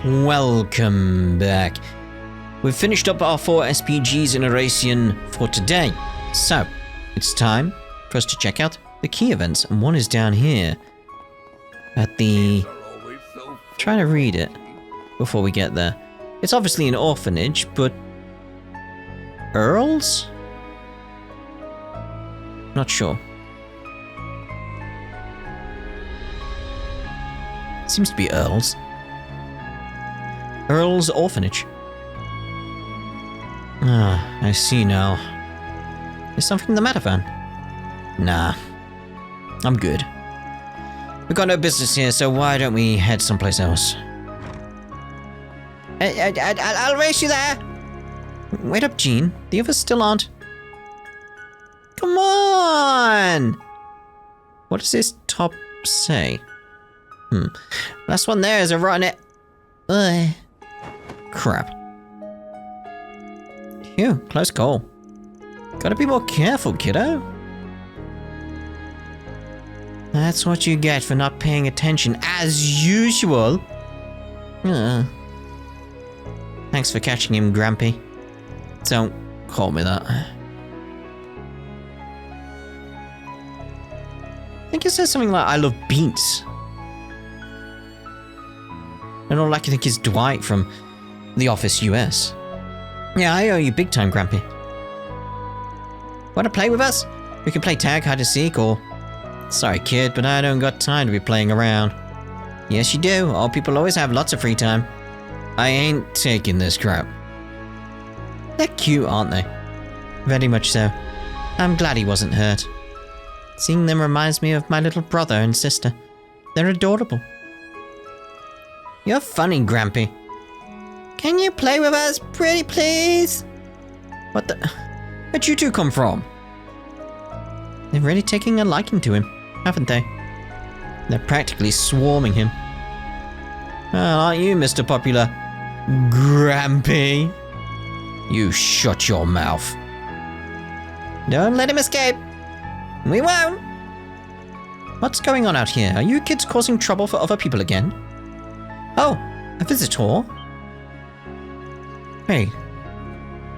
welcome back. We've finished up our 4 SPGs in Eurasian for today. So, it's time for us to check out the key events, and one is down here at the... Trying to read it before we get there. It's obviously an orphanage, but... Earls? Not sure. Seems to be Earls. Earl's Orphanage. Ah, I see now. Is something the matter, Van? Nah. I'm good. We've got no business here, so why don't we head someplace else? I'll race you there! Wait up, Jean. The others still aren't. Come on! What does this top say? Last one there is a rotten it. Ugh. Crap. Phew, close call. Gotta be more careful, kiddo. That's what you get for not paying attention, as usual. Thanks for catching him, Grampy. Don't call me that. I think it says something like, I love beets. And all I can think is Dwight from The Office US. Yeah, I owe you big time, Grampy. Wanna play with us? We can play tag, hide and seek, or... Sorry, kid, but I don't got time to be playing around. Yes, you do. All people always have lots of free time. I ain't taking this crap. They're cute, aren't they? Very much so. I'm glad he wasn't hurt. Seeing them reminds me of my little brother and sister. They're adorable. You're funny, Grampy. Can you play with us, pretty please? What the... Where'd you two come from? They're really taking a liking to him, haven't they? They're practically swarming him. Well, aren't you, Mr. Popular? Grampy. You shut your mouth. Don't let him escape. We won't. What's going on out here? Are you kids causing trouble for other people again? Oh, a visitor? Hey,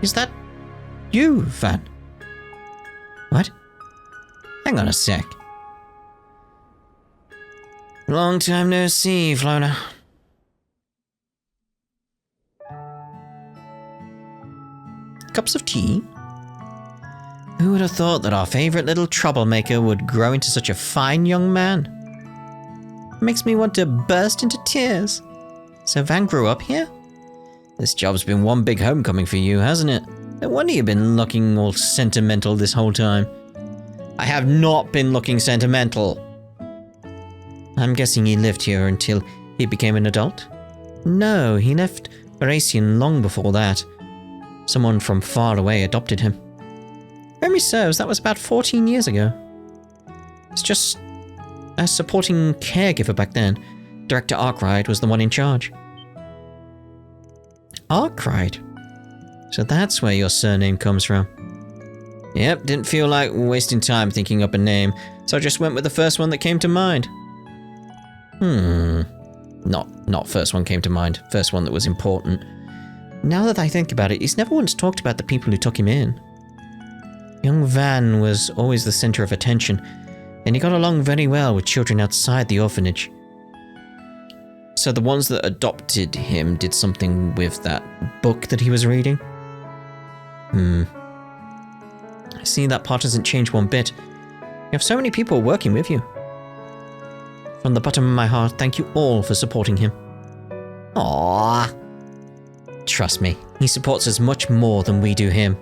is that you, Van? What? Hang on a sec. Long time no see, Flona. Cups of tea? Who would have thought that our favourite little troublemaker would grow into such a fine young man? It makes me want to burst into tears. So Van grew up here? This job's been one big homecoming for you, hasn't it? No wonder you've been looking all sentimental this whole time. I have not been looking sentimental. I'm guessing he lived here until he became an adult? No, he left Eurasian long before that. Someone from far away adopted him. Memory serves, that was about 14 years ago. It's just a supporting caregiver back then. Director Arkwright was the one in charge. Arkwright? So that's where your surname comes from. Yep, didn't feel like wasting time thinking up a name, so I just went with the first one that came to mind. Not first one came to mind, first one that was important. Now that I think about it, he's never once talked about the people who took him in. Young Van was always the center of attention, and he got along very well with children outside the orphanage. So the ones that adopted him did something with that book that he was reading? I see that part doesn't change one bit. You have so many people working with you. From the bottom of my heart, thank you all for supporting him. Aww. Trust me, he supports us much more than we do him.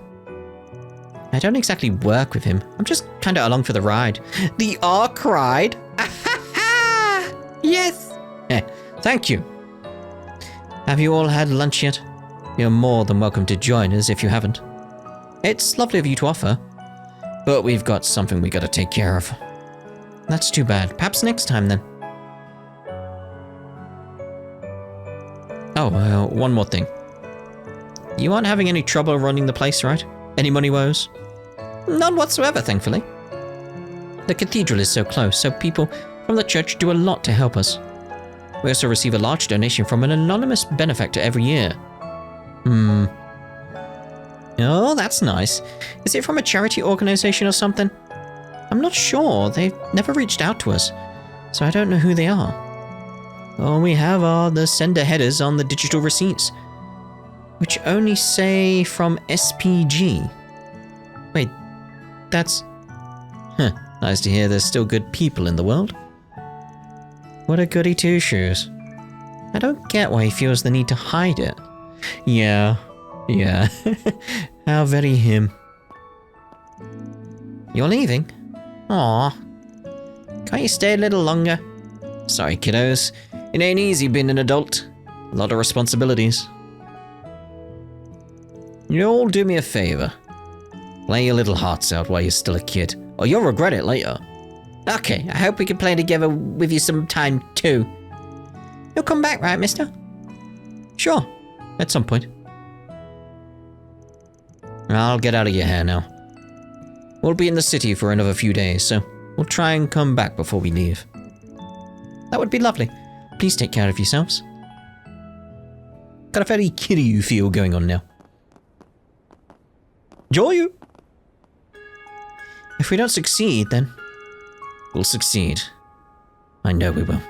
I don't exactly work with him. I'm just kinda along for the ride. The Ark ride? Yes! Thank you. Have you all had lunch yet? You're more than welcome to join us if you haven't. It's lovely of you to offer, but we've got something we gotta take care of. That's too bad. Perhaps next time then. Oh, one more thing. You aren't having any trouble running the place, right? Any money woes? None whatsoever, thankfully. The cathedral is so close, so people from the church do a lot to help us. We also receive a large donation from an anonymous benefactor every year. Oh, that's nice. Is it from a charity organization or something? I'm not sure. They've never reached out to us, so I don't know who they are. All we have are the sender headers on the digital receipts, which only say from SPG. Wait, that's... Huh, nice to hear there's still good people in the world. What a goody two-shoes. I don't get why he feels the need to hide it. Yeah. How very him. You're leaving? Aw. Can't you stay a little longer? Sorry, kiddos. It ain't easy being an adult. A lot of responsibilities. You all do me a favor. Play your little hearts out while you're still a kid, or you'll regret it later. Okay, I hope we can play together with you sometime too. You'll come back, right, mister? Sure, at some point. I'll get out of your hair now. We'll be in the city for another few days, so we'll try and come back before we leave. That would be lovely. Please take care of yourselves. Got a very kiddy feel going on now. Enjoy you! If we don't succeed, then we'll succeed. I know we will.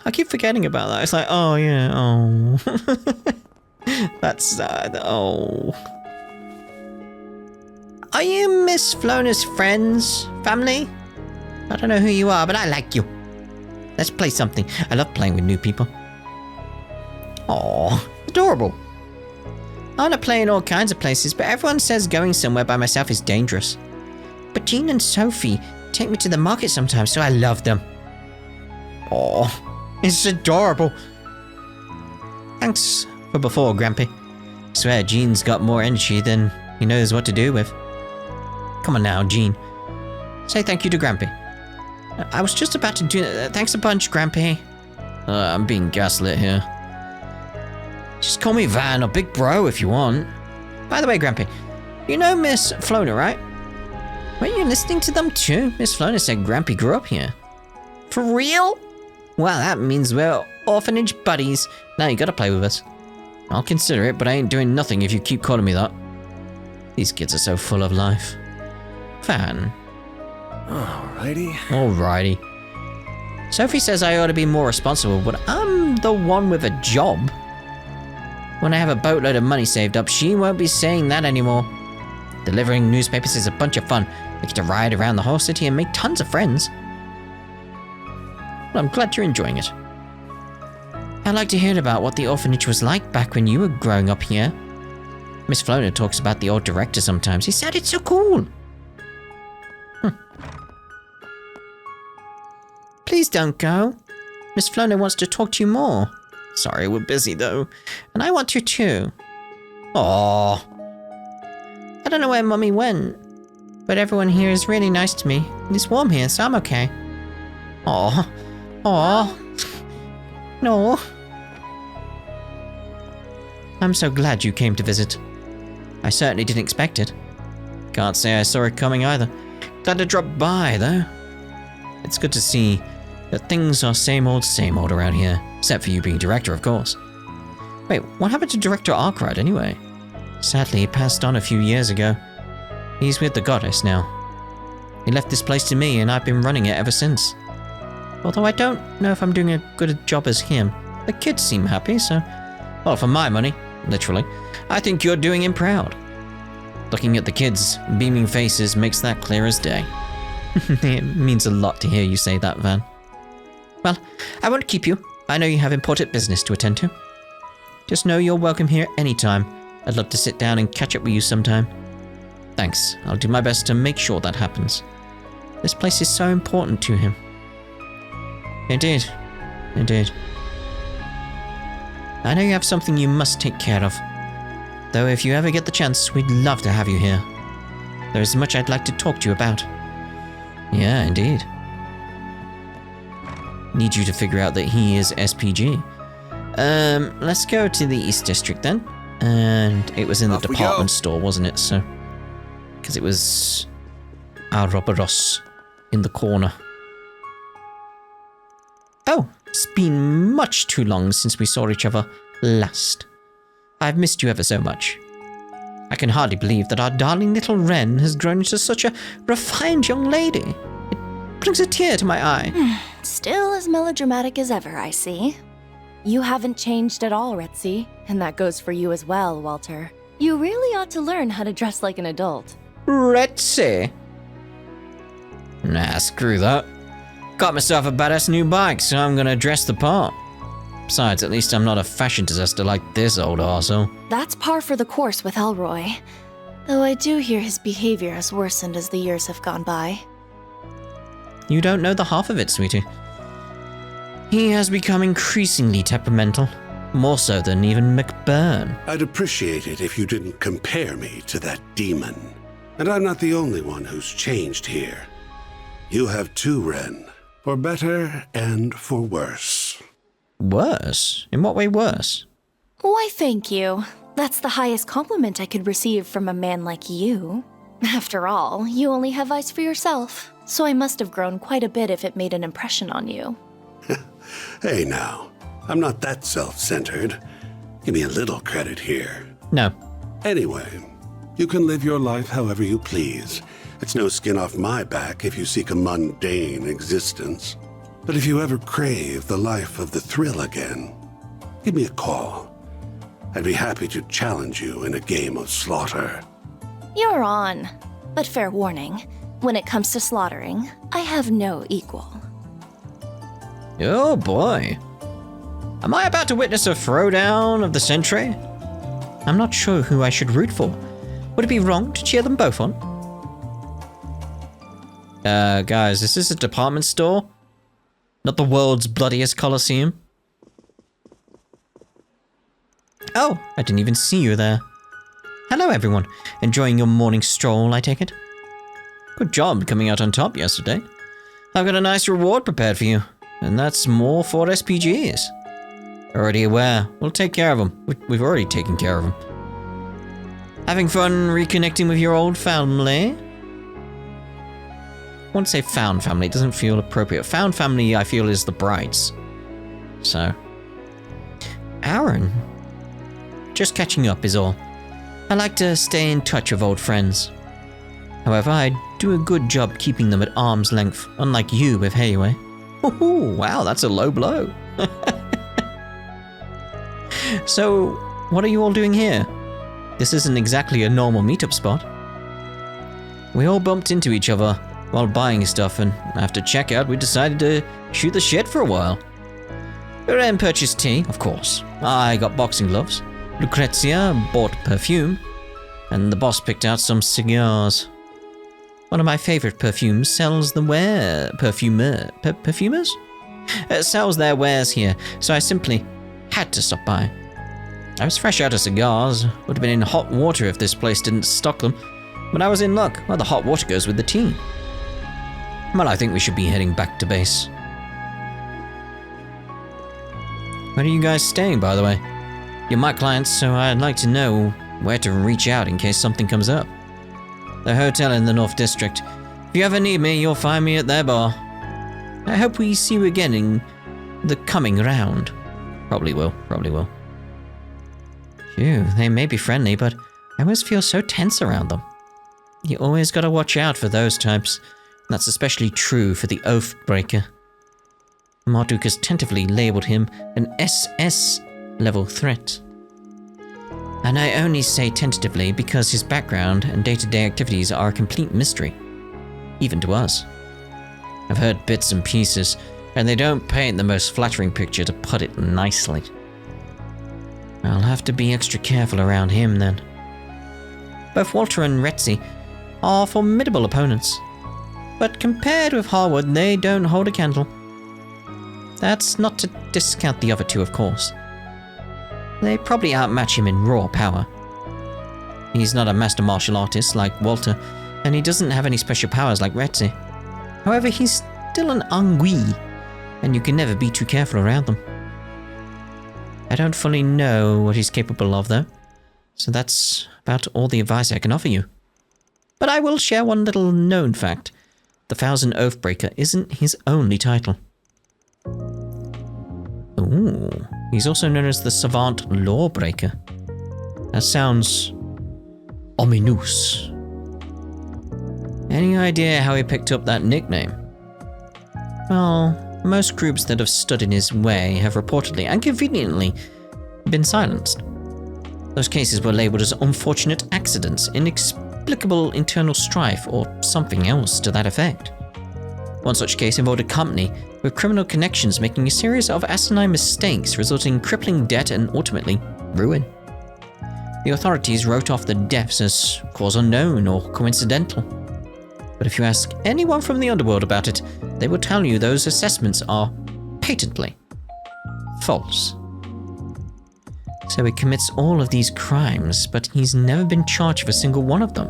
I keep forgetting about that. It's like, oh yeah, oh. That's sad, oh. Are you Miss Flona's friends? Family? I don't know who you are, but I like you. Let's play something. I love playing with new people. Aww, adorable. I want to play in all kinds of places, but everyone says going somewhere by myself is dangerous. But Jean and Sophie take me to the market sometimes, so I love them. Aww, it's adorable. Thanks for before, Grampy. I swear, Jean's got more energy than he knows what to do with. Come on now, Jean. Say thank you to Grampy. I was just about to do that. Thanks a bunch, Grampy. I'm being gaslit here. Just call me Van or Big Bro if you want. By the way, Grampy, you know Miss Flona, right? Weren't you listening to them too? Miss Flona said Grampy grew up here. For real? Well, that means we're orphanage buddies. Now you gotta play with us. I'll consider it, but I ain't doing nothing if you keep calling me that. These kids are so full of life. Van. Alrighty. Sophie says I ought to be more responsible, but I'm the one with a job. When I have a boatload of money saved up, she won't be saying that anymore. Delivering newspapers is a bunch of fun. I get to ride around the whole city and make tons of friends. Well, I'm glad you're enjoying it. I'd like to hear about what the orphanage was like back when you were growing up here. Miss Flona talks about the old director sometimes. He said it's so cool. Please don't go. Miss Flona wants to talk to you more. Sorry, we're busy though. And I want to too. Aww. I don't know where Mummy went, but everyone here is really nice to me. And it's warm here, so I'm okay. Aww. No. I'm so glad you came to visit. I certainly didn't expect it. Can't say I saw it coming either. Glad to drop by though. It's good to see that things are same old around here. Except for you being director, of course. Wait, what happened to Director Arkwright anyway? Sadly, he passed on a few years ago. He's with the goddess now. He left this place to me and I've been running it ever since. Although I don't know if I'm doing a good job as him. The kids seem happy, so... Well, for my money, literally, I think you're doing him proud. Looking at the kids' beaming faces makes that clear as day. It means a lot to hear you say that, Van. Well, I won't keep you. I know you have important business to attend to. Just know you're welcome here anytime. I'd love to sit down and catch up with you sometime. Thanks. I'll do my best to make sure that happens. This place is so important to him. Indeed. I know you have something you must take care of. Though if you ever get the chance, we'd love to have you here. There is much I'd like to talk to you about. Yeah, indeed. Need you to figure out that he is SPG. Let's go to the East District then. And it was in the department store, wasn't it? So, because it was Ouroboros in the corner. Oh, It's been much too long since we saw each other last. I've missed you ever so much. I can hardly believe that our darling little Wren has grown into such a refined young lady. It brings a tear to my eye. Still as melodramatic as ever, I see. You haven't changed at all, Retzi, and that goes for you as well, Walter. You really ought to learn how to dress like an adult. Retzi? Nah, screw that. Got myself a badass new bike, so I'm gonna dress the part. Besides, at least I'm not a fashion disaster like this old arsehole. That's par for the course with Elroy. Though I do hear his behavior has worsened as the years have gone by. You don't know the half of it, sweetie. He has become increasingly temperamental. More so than even McBurn. I'd appreciate it if you didn't compare me to that demon. And I'm not the only one who's changed here. You have too, Wren. For better and for worse. Worse? In what way worse? Why, thank you. That's the highest compliment I could receive from a man like you. After all, you only have eyes for yourself, so I must have grown quite a bit if it made an impression on you. Hey now, I'm not that self-centered. Give me a little credit here. No. Anyway, you can live your life however you please. It's no skin off my back if you seek a mundane existence. But if you ever crave the life of the thrill again, give me a call. I'd be happy to challenge you in a game of slaughter. You're on. But fair warning, when it comes to slaughtering, I have no equal. Oh boy. Am I about to witness a throwdown of the century? I'm not sure who I should root for. Would it be wrong to cheer them both on? Guys, is this a department store? Not the world's bloodiest coliseum? Oh, I didn't even see you there. Hello everyone. Enjoying your morning stroll, I take it? Good job coming out on top yesterday. I've got a nice reward prepared for you. And that's more 4 SPGs. Already aware. We'll take care of them. We've already taken care of them. Having fun reconnecting with your old family? I wouldn't say found family. It doesn't feel appropriate. Found family, I feel, is the brides. So. Aaron. Just catching up is all. I like to stay in touch with old friends. However, I do a good job keeping them at arm's length, unlike you with Heiwei. Ooh, wow, that's a low blow. So, what are you all doing here? This isn't exactly a normal meetup spot. We all bumped into each other while buying stuff, and after checkout, we decided to shoot the shit for a while. Ren purchased tea, of course. I got boxing gloves. Lucrezia bought perfume. And the boss picked out some cigars. One of my favorite perfumes sells the perfumers? Sells their wares here, so I simply had to stop by. I was fresh out of cigars. Would have been in hot water if this place didn't stock them. But I was in luck. Well, the hot water goes with the tea. Well, I think we should be heading back to base. Where are you guys staying, by the way? You're my clients, so I'd like to know where to reach out in case something comes up. The hotel in the North District. If you ever need me, you'll find me at their bar. I hope we see you again in the coming round. Probably will. Phew, they may be friendly, but I always feel so tense around them. You always gotta watch out for those types. That's especially true for the Oathbreaker. Marduk has tentatively labeled him an SS-level threat. And I only say tentatively because his background and day-to-day activities are a complete mystery. Even to us. I've heard bits and pieces, and they don't paint the most flattering picture, to put it nicely. I'll have to be extra careful around him then. Both Walter and Retzi are formidable opponents, but compared with Harwood, they don't hold a candle. That's not to discount the other two, of course. They probably outmatch him in raw power. He's not a master martial artist like Walter, and he doesn't have any special powers like Retzi. However, he's still an ennui, and you can never be too careful around them. I don't fully know what he's capable of, though, so that's about all the advice I can offer you. But I will share one little known fact. The Thousand Oathbreaker isn't his only title. Ooh, he's also known as the Savant Lawbreaker. That sounds ominous. Any idea how he picked up that nickname? Well, most groups that have stood in his way have reportedly and conveniently been silenced. Those cases were labeled as unfortunate accidents, inexplicable internal strife, or something else to that effect. One such case involved a company with criminal connections making a series of asinine mistakes, resulting in crippling debt and ultimately ruin. The authorities wrote off the deaths as cause unknown or coincidental. But if you ask anyone from the underworld about it, they will tell you those assessments are patently false. So he commits all of these crimes, but he's never been charged for a single one of them.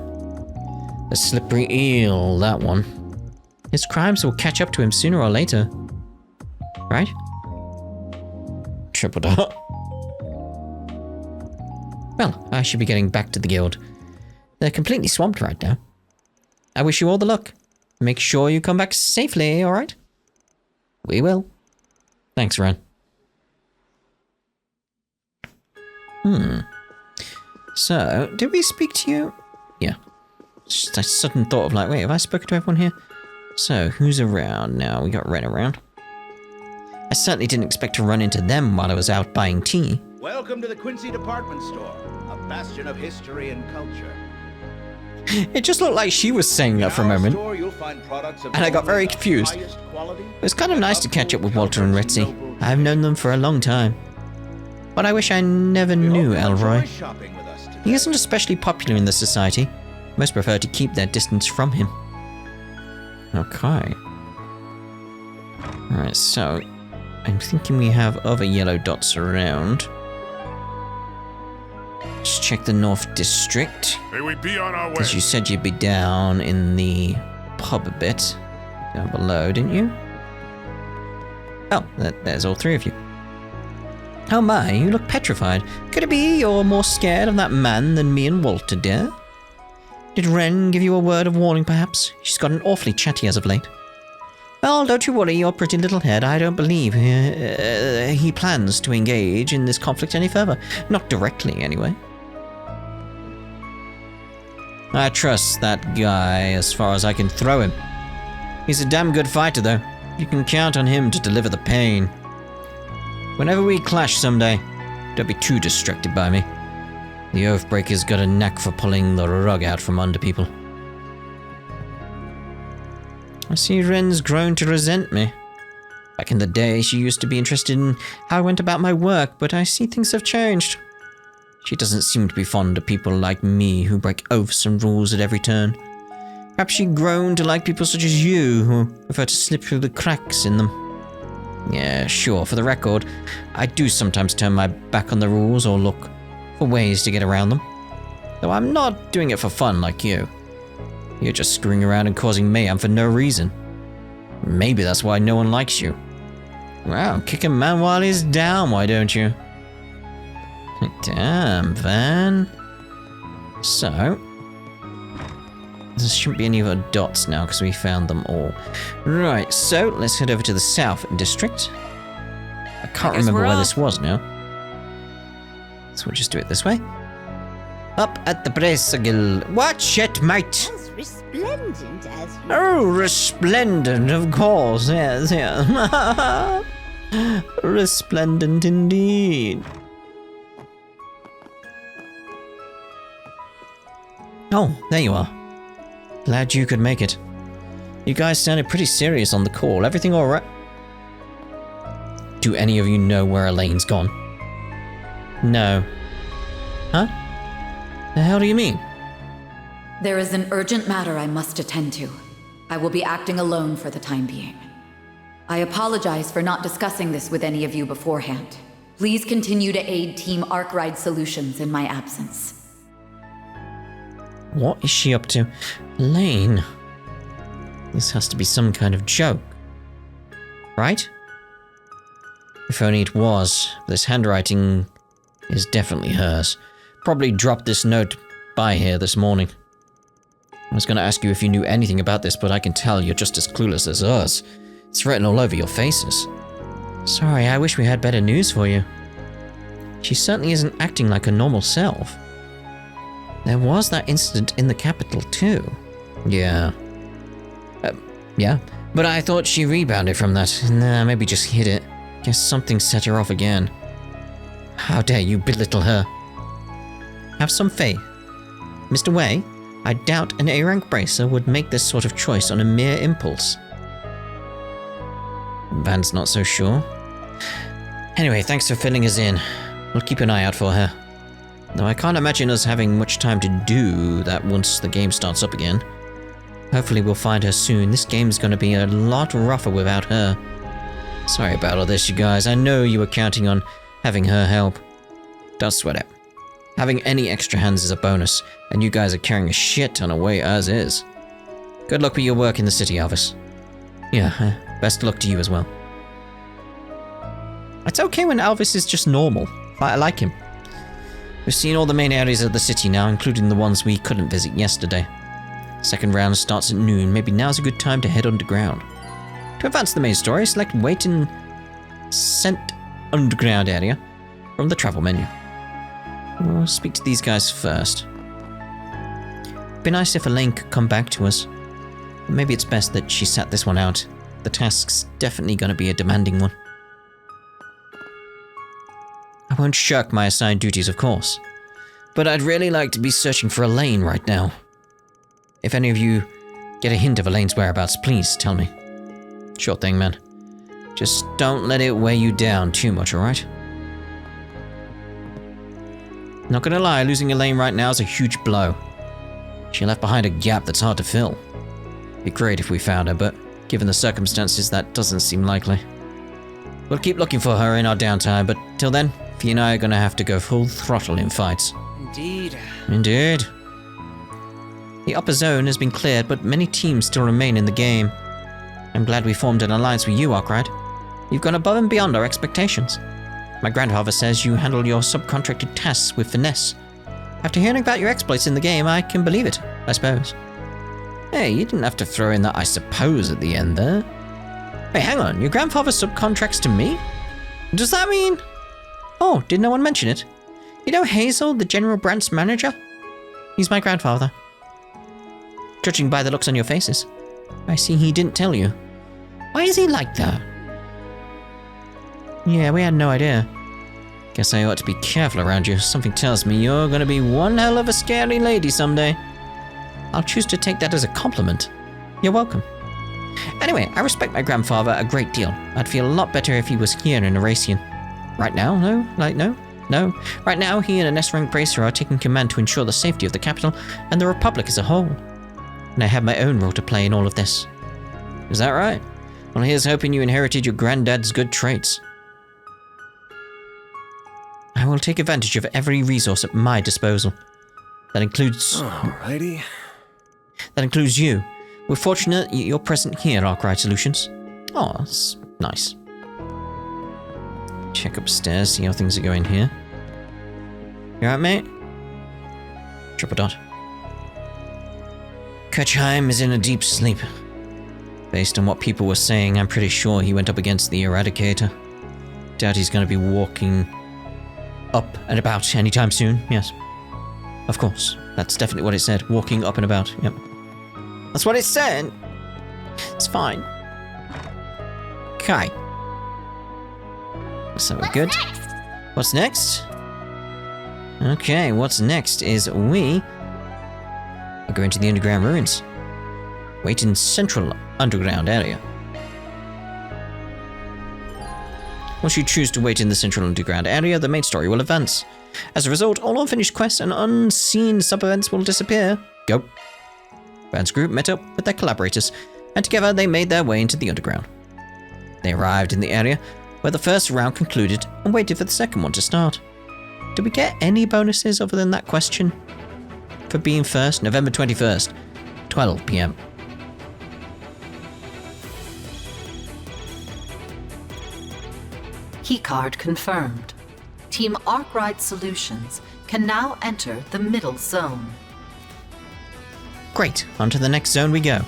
A slippery eel, that one. His crimes will catch up to him sooner or later. Right? Triple dot. Well, I should be getting back to the guild. They're completely swamped right now. I wish you all the luck. Make sure you come back safely, alright? We will. Thanks, Ren. So, did we speak to you? Yeah. Just a sudden thought of like, wait, have I spoken to everyone here? So, who's around now? We got Ren around. I certainly didn't expect to run into them while I was out buying tea. Welcome to the Quincy Department Store, a bastion of history and culture. It just looked like she was saying that for a moment, and I got very confused. It was kind of nice to catch up with Walter and Ritzy. I've known them for a long time. But I wish I never knew Elroy. He isn't especially popular in the society. Most prefer to keep their distance from him. Okay. Alright, so I'm thinking we have other yellow dots around. Let's check the North District. May we be on our way? Because you said you'd be down in the pub a bit. Down below, didn't you? Oh, there's all three of you. Oh my, you look petrified. Could it be you're more scared of that man than me and Walter, dear? Did Ren give you a word of warning, perhaps? She's gotten awfully chatty as of late. Well, don't you worry your pretty little head. I don't believe he plans to engage in this conflict any further. Not directly, anyway. I trust that guy as far as I can throw him. He's a damn good fighter, though. You can count on him to deliver the pain. Whenever we clash someday, don't be too distracted by me. The Oathbreaker's got a knack for pulling the rug out from under people. I see Ren's grown to resent me. Back in the day, she used to be interested in how I went about my work, but I see things have changed. She doesn't seem to be fond of people like me who break oaths and rules at every turn. Perhaps she'd grown to like people such as you, who prefer to slip through the cracks in them. Yeah, sure, for the record, I do sometimes turn my back on the rules or look for ways to get around them. Though I'm not doing it for fun like you. You're just screwing around and causing mayhem for no reason. Maybe that's why no one likes you. Wow, kick a man while he's down, why don't you? Damn, Van. So, there shouldn't be any other dots now because we found them all. Right, so let's head over to the South District. I can't remember where this was now. So we'll just do it this way. Up at the Bracegill. Watch it, mate! As resplendent as you. Oh, resplendent, of course. Yes, yes. Resplendent indeed. Oh, there you are. Glad you could make it. You guys sounded pretty serious on the call. Everything alright? Do any of you know where Elaine's gone? No. Huh? The hell do you mean? There is an urgent matter I must attend to. I will be acting alone for the time being. I apologize for not discussing this with any of you beforehand. Please continue to aid Team Arkwright Solutions in my absence. What is she up to? Elaine. This has to be some kind of joke. Right? If only it was. This handwriting is definitely hers. Probably dropped this note by here this morning. I was going to ask you if you knew anything about this, but I can tell you're just as clueless as us. It's written all over your faces. Sorry, I wish we had better news for you. She certainly isn't acting like her normal self. There was that incident in the capital, too. Yeah. Yeah, but I thought she rebounded from that. Nah, maybe just hid it. Guess something set her off again. How dare you belittle her? Have some faith. Mr. Wei, I doubt an A-rank bracer would make this sort of choice on a mere impulse. Van's not so sure. Anyway, thanks for filling us in. We'll keep an eye out for her. Though I can't imagine us having much time to do that once the game starts up again. Hopefully we'll find her soon. This game's gonna be a lot rougher without her. Sorry about all this, you guys. I know you were counting on having her help. Don't sweat it. Having any extra hands is a bonus, and you guys are carrying a shit ton of weight as is. Good luck with your work in the city, Elvis. Yeah, best luck to you as well. It's okay when Elvis is just normal. I like him. We've seen all the main areas of the city now, including the ones we couldn't visit yesterday. Second round starts at noon. Maybe now's a good time to head underground. To advance the main story, select Wait and Sent Underground area from the travel menu. We'll speak to these guys first. Be nice if Elaine could come back to us. Maybe it's best that she sat this one out. The task's definitely going to be a demanding one. I won't shirk my assigned duties, of course. But I'd really like to be searching for Elaine right now. If any of you get a hint of Elaine's whereabouts, please tell me. Sure thing, man. Just don't let it weigh you down too much, alright? Not gonna lie, losing Elaine right now is a huge blow. She left behind a gap that's hard to fill. It'd be great if we found her, but given the circumstances, that doesn't seem likely. We'll keep looking for her in our downtime, but till then, Fee and I are gonna have to go full throttle in fights. Indeed. Indeed. The upper zone has been cleared, but many teams still remain in the game. I'm glad we formed an alliance with you, Arkwright. You've gone above and beyond our expectations. My grandfather says you handle your subcontracted tasks with finesse. After hearing about your exploits in the game, I can believe it, I suppose. Hey, you didn't have to throw in that "I suppose" at the end there. Hey, hang on, your grandfather subcontracts to me? Does that mean... Oh, did no one mention it? You know Hazel, the General Branch manager? He's my grandfather. Judging by the looks on your faces, I see he didn't tell you. Why is he like that? Yeah, we had no idea. Guess I ought to be careful around you. Something tells me you're gonna be one hell of a scary lady someday. I'll choose to take that as a compliment. You're welcome. Anyway, I respect my grandfather a great deal. I'd feel a lot better if he was here in Erasion. Right now, no? No. Right now, he and an S-rank bracer are taking command to ensure the safety of the capital and the Republic as a whole. And I have my own role to play in all of this. Is that right? Well, here's hoping you inherited your granddad's good traits. I will take advantage of every resource at my disposal. That includes... Alrighty. That includes you. We're fortunate you're present here, Arkwright Solutions. Oh, that's nice. Check upstairs, see how things are going here. You alright, mate? Triple dot. Kirchheim is in a deep sleep. Based on what people were saying, I'm pretty sure he went up against the Eradicator. Doubt he's going to be walking up and about anytime soon, yes. Of course, that's definitely what it said. Walking up and about, yep. That's what it said! It's fine. Okay. So we're good. What's next? Okay, what's next is we are going to the underground ruins. Wait in central underground area. Once you choose to wait in the central underground area, the main story will advance. As a result, all unfinished quests and unseen sub-events will disappear. Go. Van's group met up with their collaborators, and together they made their way into the underground. They arrived in the area where the first round concluded and waited for the second one to start. Did we get any bonuses other than that question? For being first, November 21st, 12 PM. Keycard confirmed. Team Arkwright Solutions can now enter the middle zone. Great, on to the next zone we go.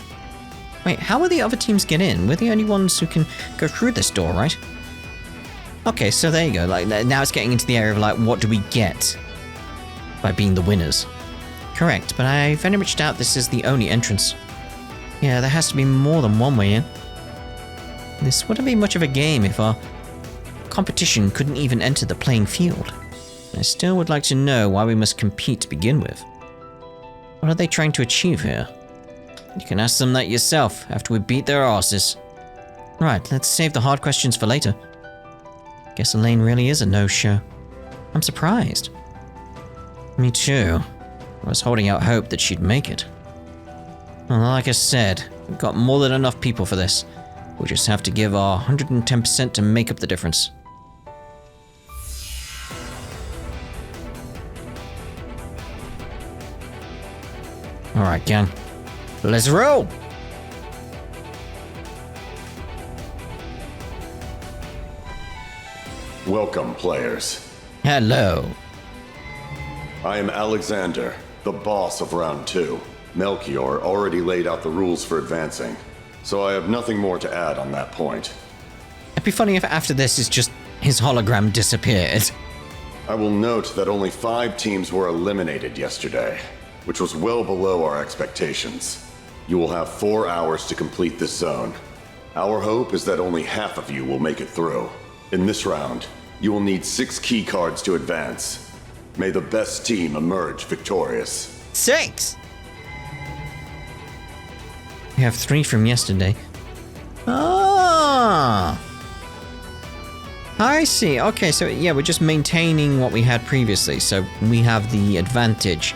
Wait, how will the other teams get in? We're the only ones who can go through this door, right? Okay, so there you go. Like, now it's getting into the area of, like, what do we get by being the winners? Correct, but I very much doubt this is the only entrance. Yeah, there has to be more than one way in. This wouldn't be much of a game if our competition couldn't even enter the playing field. I still would like to know why we must compete to begin with. What are they trying to achieve here? You can ask them that yourself after we beat their asses. Right, let's save the hard questions for later. Guess Elaine really is a no-show. I'm surprised. Me too. I was holding out hope that she'd make it. Well, like I said, we've got more than enough people for this. We'll just have to give our 110% to make up the difference. Alright, gang. Let's roll! Welcome, players. Hello. I am Alexander, the boss of Round 2. Melchior already laid out the rules for advancing, so I have nothing more to add on that point. It'd be funny if after this is just his hologram disappeared. I will note that only 5 teams were eliminated yesterday, which was well below our expectations. You will have 4 hours to complete this zone. Our hope is that only half of you will make it through. In this round, you will need 6 key cards to advance. May the best team emerge victorious. 6! We have 3 from yesterday. Ah! I see. Okay, so yeah, we're just maintaining what we had previously. So we have the advantage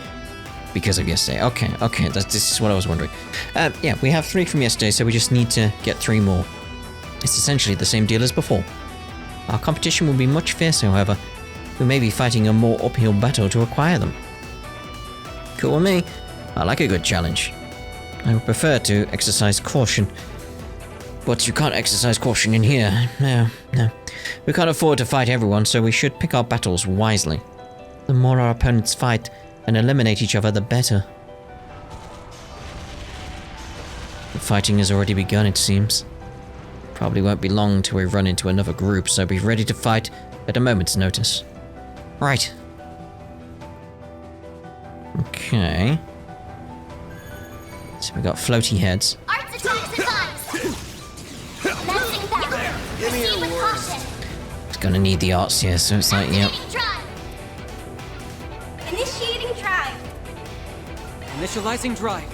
because of yesterday. Okay, this is what I was wondering. Yeah, we have 3 from yesterday, so we just need to get 3 more. It's essentially the same deal as before. Our competition will be much fiercer, however. We may be fighting a more uphill battle to acquire them. Cool with me. I like a good challenge. I would prefer to exercise caution. But you can't exercise caution in here. No. We can't afford to fight everyone, so we should pick our battles wisely. The more our opponents fight and eliminate each other, the better. The fighting has already begun, it seems. Probably won't be long till we run into another group, so be ready to fight at a moment's notice. Right. Okay. So we got floaty heads. Arts attacks advised. Lancing power. Proceed with caution. It's gonna need the arts here, so it's like, yep. Initiating drive. Initializing drive.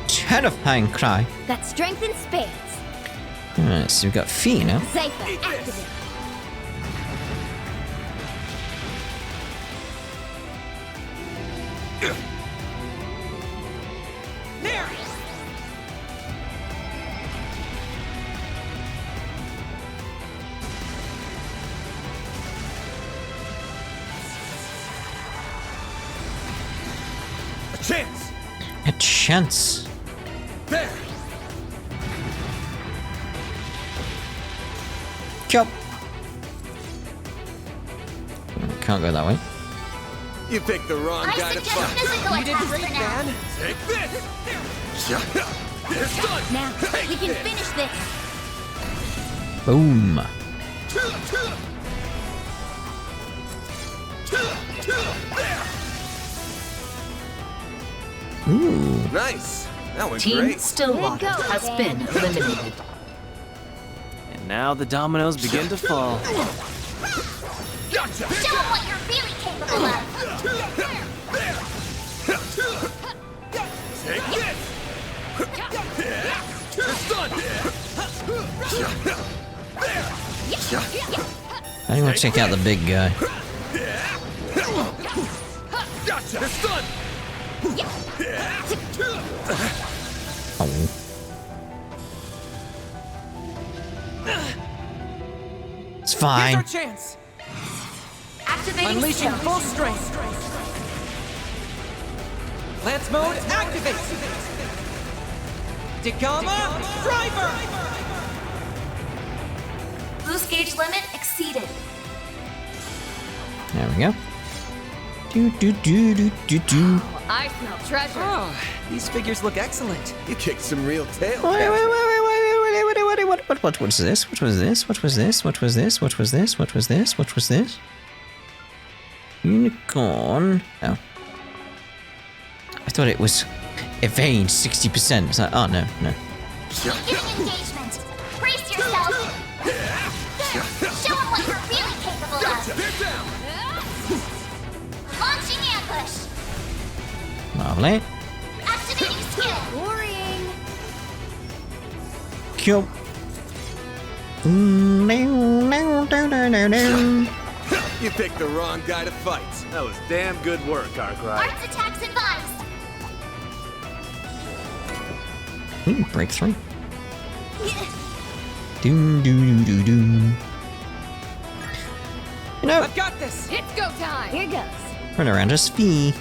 Terrifying cry. Got strength in spades. Alright, so we've got Fee now. Zypher, activate. Chance! A chance. There! Chop. Can't go that way. You picked the wrong I guy to suggest fight. physical You did attacks great, for now. man! Take this! It's done! Now, Take we can this. finish this. Boom. Ooh. Nice! That went Team great. Stillwater There you go, has Dan. been eliminated. And now the dominoes begin to fall. Show them what you're really capable of. Take this! It's done! I want to check out the big guy. Gotcha! It's done! Oh. It's fine. Here's our chance! Activating Unleashing stealth. full strength! Lance mode activate! Degama driver! Boost gauge limit exceeded. There we go. Do. I smell treasure. Oh, these figures look excellent. You kicked some real tail. Wait. What was this? What was this? What was this? What was this? What was this? What was this? What was this? Unicorn. Oh. I thought it was evade 60%. It's like, oh no. Beginning engagement. Brace yourself. Show them what you're really capable of. Launching ambush. Lovely. Activating skill. Worrying. Kill. You picked the wrong guy to fight. That was damn good work, Arkwright. Arts attacks advised. Ooh, breakthrough. Doom. You know, I've got this. It's go time. Here goes. run around us fee.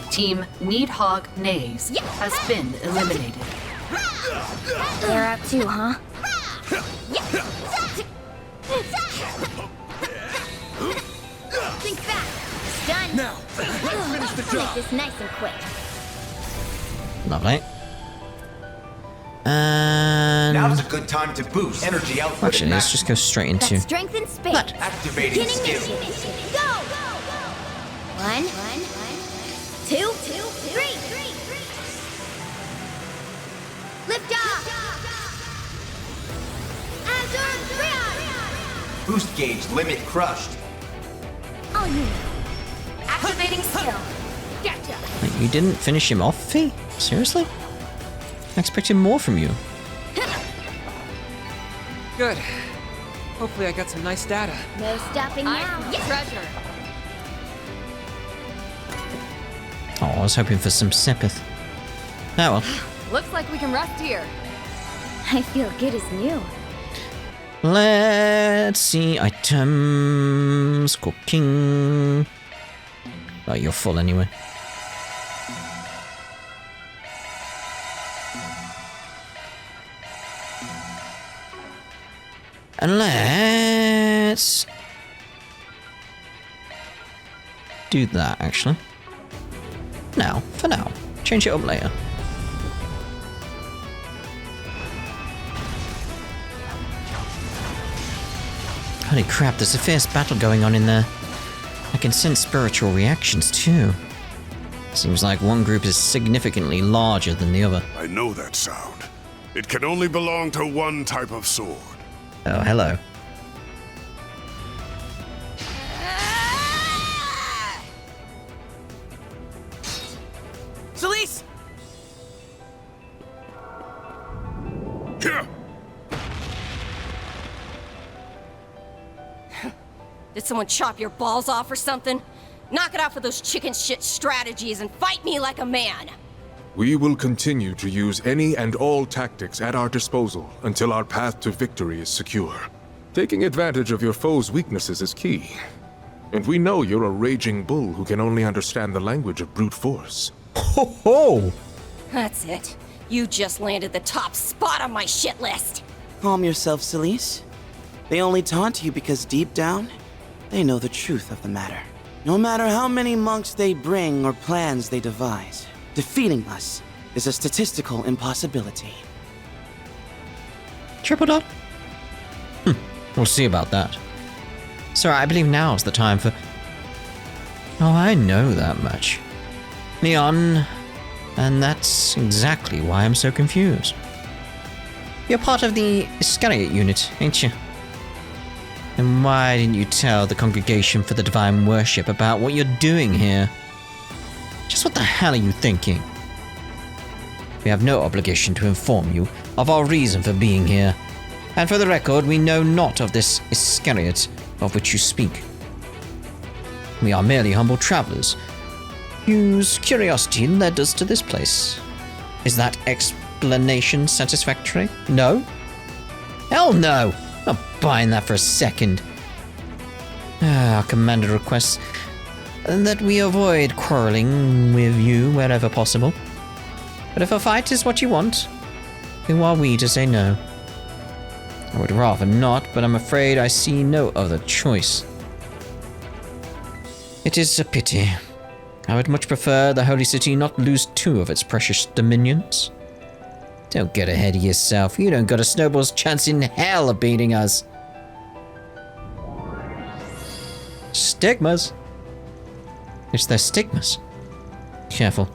Team Needhog Nays has been eliminated. They're out too, huh? Think back. Done. Now, let's finish the Make job. this nice and quick. Lovely. And Now's a good time to boost energy output. actually, let's just go straight into. That's strength in space. What? Activating Beginning skill. initiative. Go. One, two, three. Lift off. Azure Triad. Boost gauge limit crushed. Oh, you. Activating skill. Gotcha. Wait, you didn't finish him off, Fee? Seriously? I expected more from you. Good. Hopefully I got some nice data. No stopping now. Treasure. Oh, I was hoping for some Sepith. Oh well. Looks like we can rest here. I feel good as new. Let's see. Items. Cooking. Oh, you're full anyway. And let's do that, actually. Now, for now. Change it up later. Holy crap, there's a fierce battle going on in there. I can sense spiritual reactions too. Seems like one group is significantly larger than the other. I know that sound. It can only belong to one type of sword. Oh, hello. Celise! Here! Did someone chop your balls off or something? Knock it off with those chicken shit strategies and fight me like a man! We will continue to use any and all tactics at our disposal until our path to victory is secure. Taking advantage of your foe's weaknesses is key. And we know you're a raging bull who can only understand the language of brute force. Ho ho! That's it. You just landed the top spot on my shit list! Calm yourself, Celise. They only taunt you because deep down, they know the truth of the matter. No matter how many monks they bring or plans they devise, defeating us is a statistical impossibility. Triple dot? We'll see about that. Sir, I believe now's the time for... Oh, I know that much. Nihon, and that's exactly why I'm so confused. You're part of the Iscariot unit, ain't you? Then why didn't you tell the Congregation for the Divine Worship about what you're doing here? Just what the hell are you thinking? We have no obligation to inform you of our reason for being here. And for the record, we know not of this Iscariot of which you speak. We are merely humble travelers, whose curiosity led us to this place. Is that explanation satisfactory? No? Hell no! Not buying that for a second. Our commander requests that we avoid quarreling with you wherever possible. But if a fight is what you want, who are we to say no? I would rather not, but I'm afraid I see no other choice. It is a pity. I would much prefer the Holy City not lose 2 of its precious dominions. Don't get ahead of yourself. You don't got a snowball's chance in hell of beating us. Stigmas? It's their stigmas. Careful.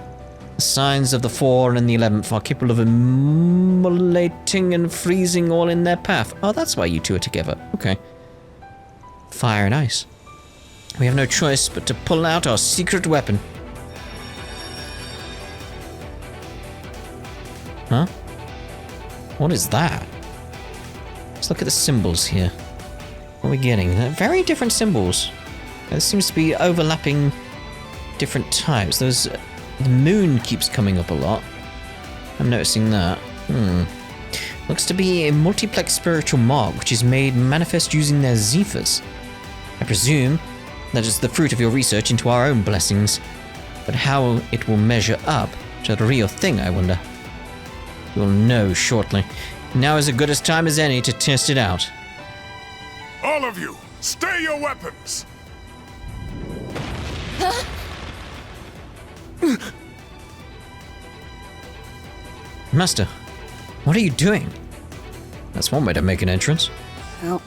The signs of the 4 and the 11th are capable of immolating and freezing all in their path. Oh, that's why you 2 are together. Okay. Fire and ice. We have no choice but to pull out our secret weapon. Huh? What is that? Let's look at the symbols here. What are we getting? They're very different symbols. There seems to be overlapping different types. The moon keeps coming up a lot. I'm noticing that. Looks to be a multiplex spiritual mark which is made manifest using their Zephas. I presume that is the fruit of your research into our own blessings. But how it will measure up to the real thing, I wonder. You'll know shortly. Now is as good a time as any to test it out. All of you, stay your weapons! Huh? Master, what are you doing? That's one way to make an entrance. Well,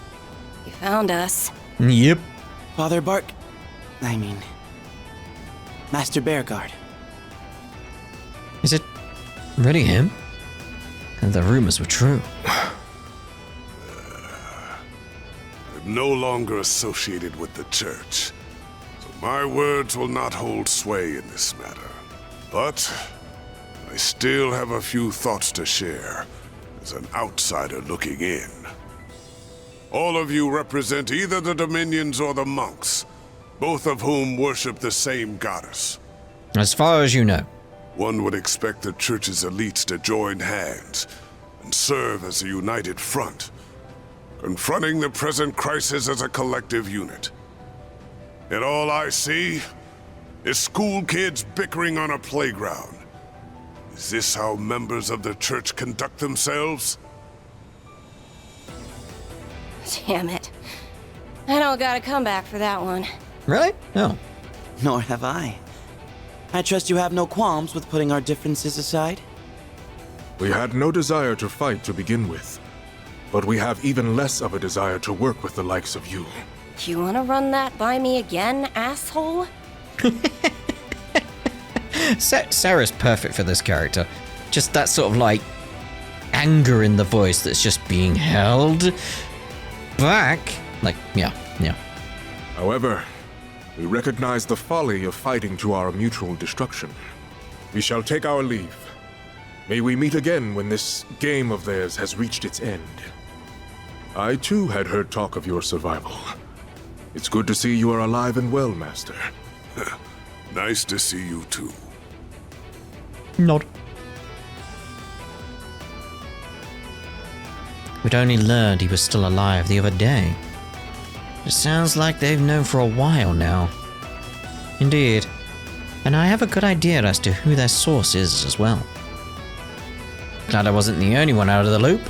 you found us. Yep. Father Master Bearguard. Is it really him? And the rumors were true. I'm no longer associated with the church, so my words will not hold sway in this matter. But I still have a few thoughts to share as an outsider looking in. All of you represent either the Dominions or the monks, both of whom worship the same goddess. As far as you know. One would expect the church's elites to join hands and serve as a united front, confronting the present crisis as a collective unit. Yet all I see is school kids bickering on a playground. Is this how members of the church conduct themselves? Damn it. I don't got a comeback for that one. Really? No. Nor have I. I trust you have no qualms with putting our differences aside? We had no desire to fight to begin with, but we have even less of a desire to work with the likes of you. Do you want to run that by me again, asshole? Sarah's perfect for this character. Just that sort of like anger in the voice that's just being held back. Like, yeah. However, we recognize the folly of fighting to our mutual destruction. We shall take our leave. May we meet again when this game of theirs has reached its end. I too had heard talk of your survival. It's good to see you are alive and well, Master. Nice to see you too. Nod. We'd only learned he was still alive the other day. It sounds like they've known for a while now. Indeed. And I have a good idea as to who their source is as well. Glad I wasn't the only one out of the loop.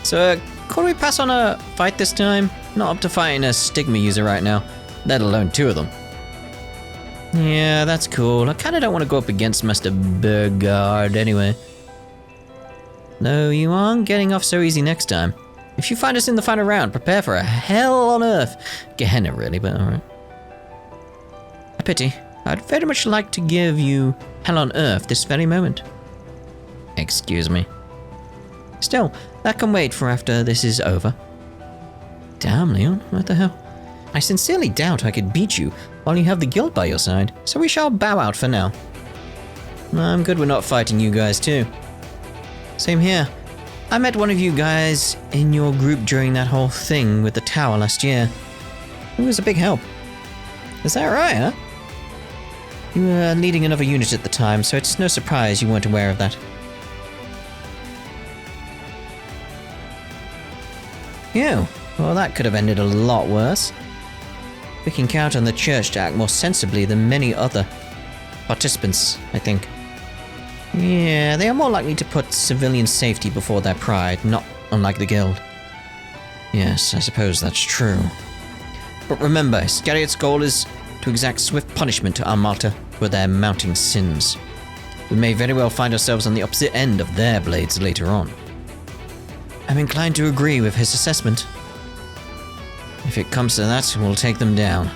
So, could we pass on a fight this time? Not up to fighting a stigma user right now, let alone 2 of them. Yeah, that's cool. I kinda don't want to go up against Master Bearguard anyway. No, you aren't getting off so easy next time. If you find us in the final round, prepare for a hell on earth. Gehenna, really, but alright. A pity. I'd very much like to give you hell on earth this very moment. Excuse me. Still, that can wait for after this is over. Damn, Leon, what the hell? I sincerely doubt I could beat you while you have the guild by your side, so we shall bow out for now. I'm good we're not fighting you guys too. Same here. I met one of you guys in your group during that whole thing with the tower last year. It was a big help. Is that right, huh? You were leading another unit at the time, so it's no surprise you weren't aware of that. Phew. Well, that could have ended a lot worse. We can count on the church to act more sensibly than many other participants, I think. Yeah, they are more likely to put civilian safety before their pride, not unlike the guild. Yes, I suppose that's true. But remember, Iscariot's goal is to exact swift punishment to Armata for their mounting sins. We may very well find ourselves on the opposite end of their blades later on. I'm inclined to agree with his assessment. If it comes to that, we'll take them down.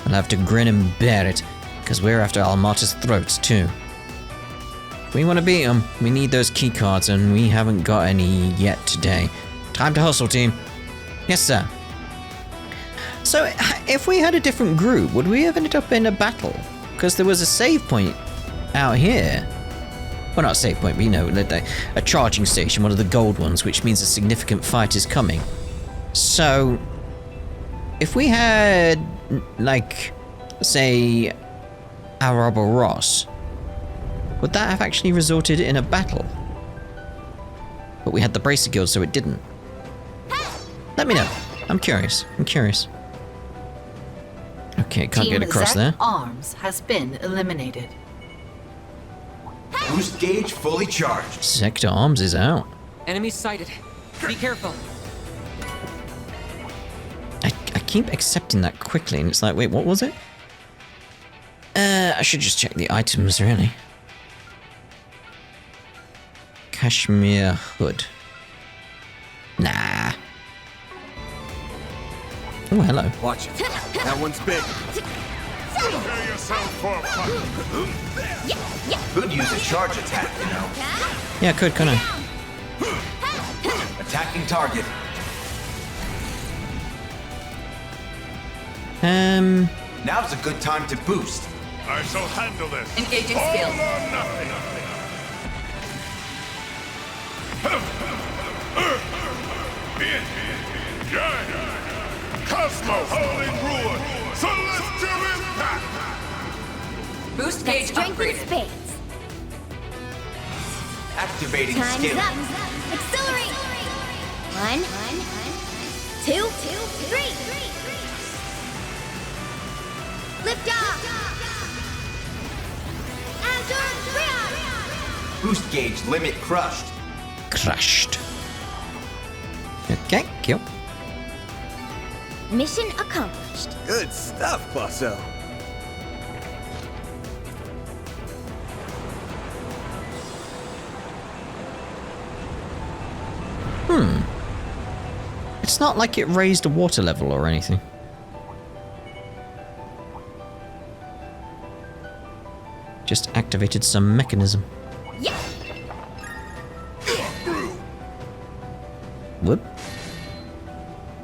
We'll have to grin and bear it, because we're after Armata's throats too. If we want to beat them, we need those keycards, and we haven't got any yet today. Time to hustle, team. Yes, sir. So, if we had a different group, would we have ended up in a battle? Because there was a save point out here. Well, not a save point, but you know, a charging station, one of the gold ones, which means a significant fight is coming. So, if we had, like, say, Ouroboros, would that have actually resulted in a battle? But we had the Bracer Guild, so it didn't. Let me know. I'm curious. Okay, can't get across there. Arms has been eliminated. Boost gauge fully charged. Zect Arms is out. Enemy sighted. Be careful. I keep accepting that quickly, and it's like, wait, what was it? I should just check the items, really. Cashmere hood. Nah. Oh, hello. Watch it. That one's big. Prepare yourself for a fight. Could use a charge attack, you know. Yeah, couldn't I? Attacking target. Now's a good time to boost. I shall handle this. Engaging All skills. or nothing. Cosmo, Holy Ruin, Celestial Impact! Boost gauge Strength in upgraded. spades. Activating Time's skill. up. Accelerate. 1, 2, 3. Lift off. Azure Rion. Boost gauge limit crushed. Crushed. Okay, kill. Mission accomplished. Good stuff, Bosso. It's not like it raised a water level or anything. Just activated some mechanism. Yeah. Whoop.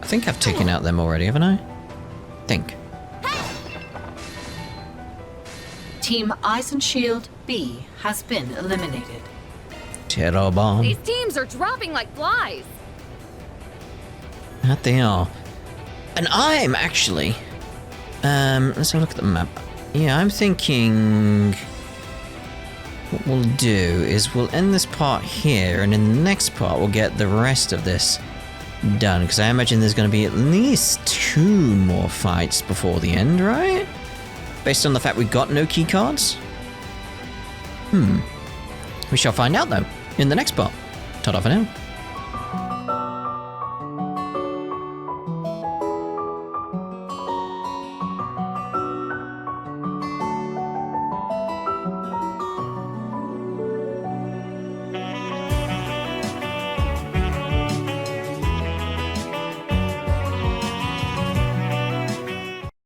I think I've taken out them already, haven't I? Think. Team Eisenshield B has been eliminated. Terror bomb. These teams are dropping like flies. That they are. And I'm actually... let's have a look at the map. Yeah, I'm thinking... What we'll do is we'll end this part here, and in the next part we'll get the rest of this done, because I imagine there's going to be at least 2 more fights before the end, right? Based on the fact we've got no keycards? We shall find out, though, in the next part. Ta-da for now.